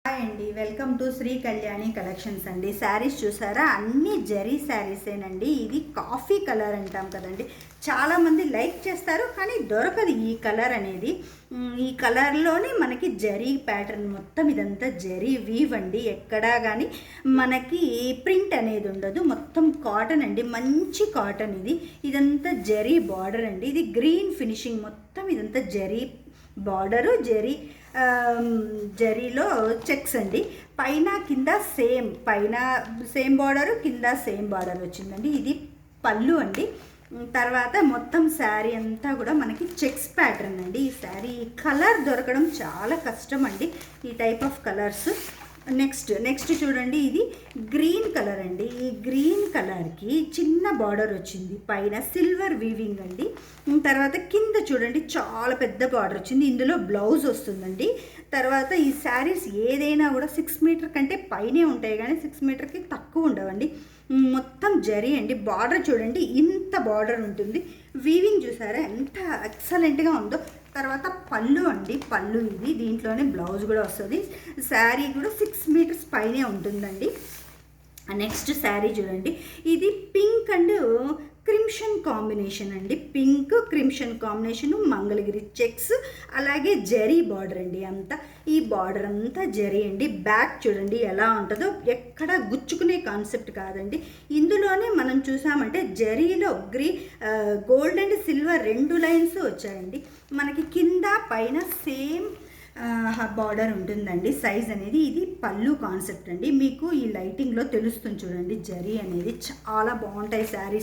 Hi అండి, welcome to Shri Kalyani collections అండి. Saris చూసారా, అన్ని జరీ శారీసేనండి. ఇది కాఫీ కలర్ అంటాం కదండి, చాలామంది లైక్ చేస్తారు కానీ దొరకదు ఈ కలర్ అనేది. ఈ కలర్లోనే మనకి జరీ ప్యాటర్న్ మొత్తం ఇదంతా జరీ వీవ్ అండి. ఎక్కడా కానీ మనకి ప్రింట్ అనేది ఉండదు, మొత్తం కాటన్ అండి, మంచి కాటన్ ఇది. ఇదంతా జరీ బార్డర్ అండి, ఇది గ్రీన్ ఫినిషింగ్, మొత్తం ఇదంతా జరీ బార్డరు, జరీలో చెక్స్ అండి. పైన కింద పైన సేమ్ బార్డరు, కింద సేమ్ బార్డర్ వచ్చిందండి. ఇది పళ్ళు అండి. తర్వాత మొత్తం శారీ అంతా కూడా మనకి చెక్స్ ప్యాటర్న్ అండి. ఈ శారీ కలర్ దొరకడం చాలా కష్టం అండి, ఈ టైప్ ఆఫ్ కలర్స్. నెక్స్ట్ చూడండి, ఇది గ్రీన్ కలర్ అండి. ఈ గ్రీన్ కలర్కి చిన్న బార్డర్ వచ్చింది, పైన సిల్వర్ వీవింగ్ అండి. తర్వాత కింద చూడండి చాలా పెద్ద బార్డర్ వచ్చింది, ఇందులో బ్లౌజ్ వస్తుందండి. తర్వాత ఈ శారీస్ ఏదైనా కూడా 6 మీటర్ కంటే పైనే ఉంటాయి కానీ 6 మీటర్కి తక్కువ ఉండవండి. మొత్తం జరీ అండి. బార్డర్ చూడండి, ఇంత బార్డర్ ఉంటుంది. వీవింగ్ చూసారా ఎంత ఎక్సలెంట్గా ఉందో. తర్వాత పళ్ళు అండి, పళ్ళు ఇది, దీంట్లోనే బ్లౌజ్ కూడా వస్తుంది. శారీ కూడా 6 మీటర్స్ పైనే ఉంటుందండి. నెక్స్ట్ శారీ చూడండి, ఇది పింక్ అండ్ క్రిమ్షన్ కాంబినేషన్ అండి. Pink crimson combination, Mangalagiri checks, అలాగే జరీ బార్డర్ అండి. అంతా ఈ బార్డర్ అంతా జరీ అండి. బ్యాక్ చూడండి ఎలా ఉంటుందో, ఎక్కడ గుచ్చుకునే కాన్సెప్ట్ కాదండి. ఇందులోనే మనం చూసామంటే జరీలో గోల్డ్ అండ్ సిల్వర్ 2 లైన్స్ వచ్చాయండి. మనకి కింద పైన సేమ్ బార్డర్ ఉంటుందండి. సైజ్ అనేది ఇది పళ్ళు కాన్సెప్ట్ అండి. మీకు ఈ లైటింగ్లో తెలుస్తుంది చూడండి, జరీ అనేది చాలా బాగుంటాయి శారీస్.